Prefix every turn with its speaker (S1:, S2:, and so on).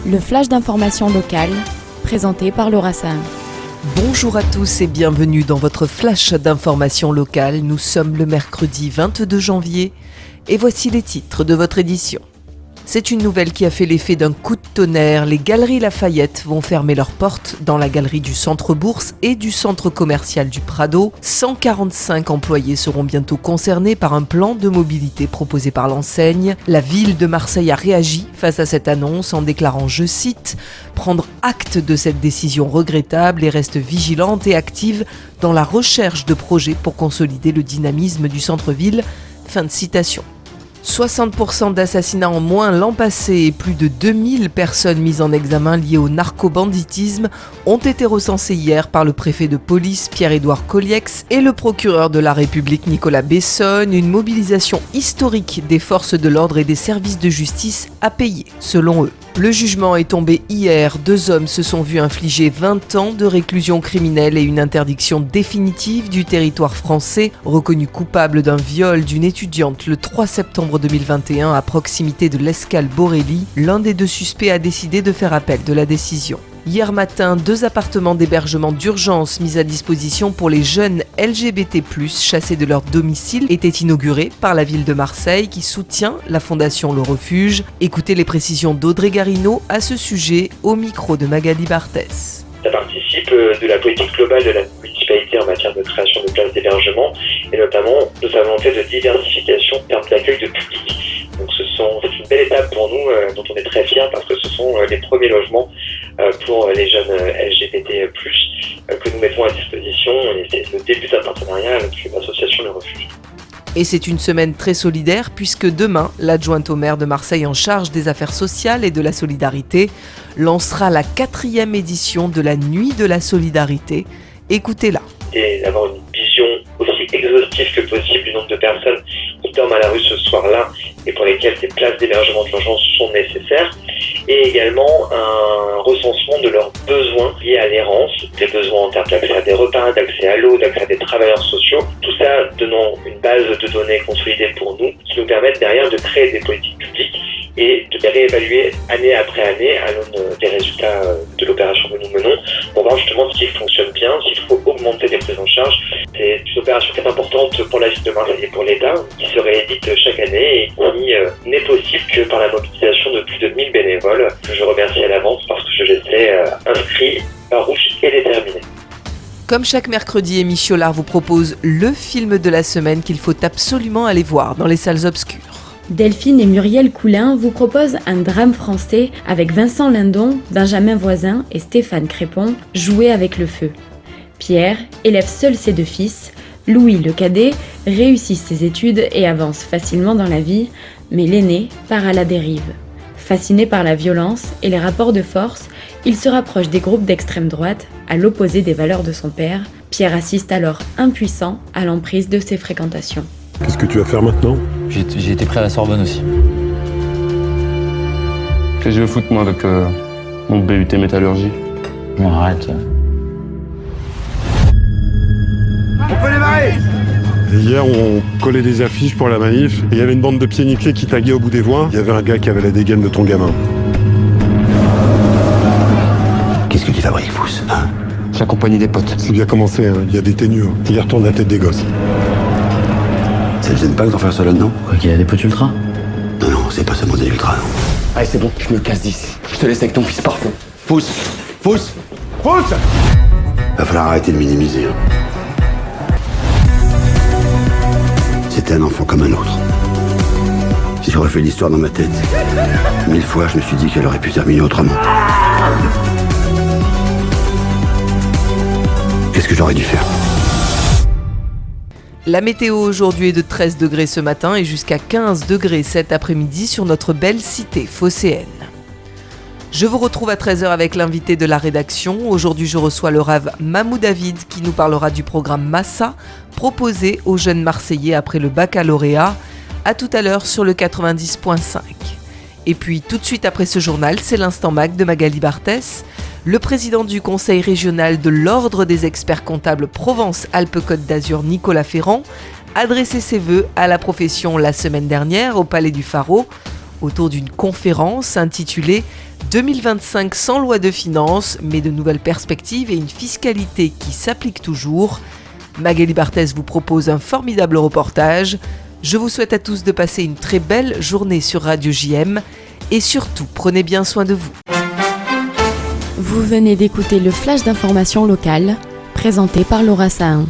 S1: Le flash d'information locale, présenté par Laura Sahin.
S2: Bonjour à tous et bienvenue dans votre flash d'information locale. Nous sommes le mercredi 22 janvier et voici les titres de votre édition. C'est une nouvelle qui a fait l'effet d'un coup de tonnerre. Les Galeries Lafayette vont fermer leurs portes dans la galerie du Centre Bourse et du Centre Commercial du Prado. 145 employés seront bientôt concernés par un plan de mobilité proposé par l'enseigne. La ville de Marseille a réagi face à cette annonce en déclarant, je cite, « prendre acte de cette décision regrettable et reste vigilante et active dans la recherche de projets pour consolider le dynamisme du centre-ville ». Fin de citation. 60% d'assassinats en moins l'an passé et plus de 2000 personnes mises en examen liées au narcobanditisme ont été recensées hier par le préfet de police Pierre-Édouard Colliex et le procureur de la République Nicolas Bessonne. Une mobilisation historique des forces de l'ordre et des services de justice a payé, selon eux. Le jugement est tombé hier. 2 hommes se sont vus infliger 20 ans de réclusion criminelle et une interdiction définitive du territoire français. Reconnus coupables d'un viol d'une étudiante le 3 septembre 2021 à proximité de l'Escale Borelli, l'un des 2 suspects a décidé de faire appel de la décision. Hier matin, 2 appartements d'hébergement d'urgence mis à disposition pour les jeunes LGBT+, chassés de leur domicile, étaient inaugurés par la ville de Marseille qui soutient la fondation Le Refuge. Écoutez les précisions d'Audrey Garino à ce sujet au micro de Magali Barthès.
S3: Ça participe de la politique globale de la municipalité en matière de création de places d'hébergement et notamment de sa volonté de diversification en termes d'accueil de public. Donc c'est une belle étape pour nous dont on est très fiers parce que ce sont les premiers logements pour les jeunes LGBT+, que nous mettons à disposition et c'est le début d'un partenariat avec l'association Le Refuge.
S2: Et c'est une semaine très solidaire puisque demain, l'adjointe au maire de Marseille en charge des affaires sociales et de la solidarité lancera la 4e édition de la Nuit de la Solidarité. Écoutez-la.
S3: Et d'avoir une vision aussi exhaustive que possible du nombre de personnes qui dorment à la rue ce soir-là et pour lesquelles des places d'hébergement d'urgence sont nécessaires. Et également un recensement de leurs besoins liés à l'errance, des besoins en termes d'accès à des repas, d'accès à l'eau, d'accès à des travailleurs sociaux. Tout ça donnant une base de données consolidée pour nous qui nous permettent derrière de créer des politiques publiques et de les réévaluer année après année à l'aune des résultats de l'opération que nous menons pour voir justement ce qui fonctionne bien, s'il faut augmenter les prises en charge. C'est une opération qui est importante pour la ville de Marseille et pour l'État qui se réédite chaque année et qui n'est possible que par la mobilisation de plus de 1000 bénévoles que je remercie à l'avance parce que je les ai inscrits, farouches et déterminés.
S2: Comme chaque mercredi, Amy Chiolard vous propose le film de la semaine qu'il faut absolument aller voir dans les salles obscures.
S1: Delphine et Muriel Coulin vous proposent un drame français avec Vincent Lindon, Benjamin Voisin et Stéphane Crépon, Jouer avec le feu. Pierre élève seul ses 2 fils. Louis, le cadet, réussit ses études et avance facilement dans la vie, mais l'aîné part à la dérive. Fasciné par la violence et les rapports de force, il se rapproche des groupes d'extrême droite, à l'opposé des valeurs de son père. Pierre assiste alors impuissant à l'emprise de ses fréquentations.
S4: Qu'est-ce que tu vas faire maintenant ?
S5: J'ai été pris à la Sorbonne aussi.
S6: Qu'est-ce que je vais foutre moi avec mon BUT métallurgie ?
S5: Bon, arrête.
S4: On peut démarrer ! Hier, on collait des affiches pour la manif et il y avait une bande de pieds nickelés qui taguait au bout des voies. Il y avait un gars qui avait la dégaine de ton gamin.
S7: Qu'est-ce que tu fabriques, Fous, hein ?
S6: J'accompagnais des potes.
S4: C'est bien commencé, hein. Il y a des ténus. Il retourne la tête des gosses.
S7: Ça te gêne pas que t'en fasses ça là-dedans ?
S5: Quoi qu'il y a des potes ultra ?
S7: Non, non, c'est pas seulement des ultras, non.
S6: Allez, c'est bon, je me casse d'ici. Je te laisse avec ton fils parfait. Pousse.
S7: Va falloir arrêter de minimiser. Hein. C'était un enfant comme un autre. Si je refais l'histoire dans ma tête, 1000 fois, je me suis dit qu'elle aurait pu terminer autrement. Qu'est-ce que j'aurais dû faire ?
S2: La météo aujourd'hui est de 13 degrés ce matin et jusqu'à 15 degrés cet après-midi sur notre belle cité phocéenne. Je vous retrouve à 13h avec l'invité de la rédaction. Aujourd'hui, je reçois le Rav Mamou David qui nous parlera du programme Massa proposé aux jeunes Marseillais après le baccalauréat. À tout à l'heure sur le 90.5. Et puis tout de suite après ce journal, c'est l'instant Mag de Magali Barthès. Le président du conseil régional de l'Ordre des experts comptables Provence-Alpes-Côte d'Azur, Nicolas Ferrand, a adressé ses vœux à la profession la semaine dernière au Palais du Pharo. autour d'une conférence intitulée 2025 sans loi de finances, mais de nouvelles perspectives et une fiscalité qui s'applique toujours. Magali Barthès vous propose un formidable reportage. Je vous souhaite à tous de passer une très belle journée sur Radio JM et surtout, prenez bien soin de vous.
S1: Vous venez d'écouter le flash d'information locale, présenté par Laura Sahin.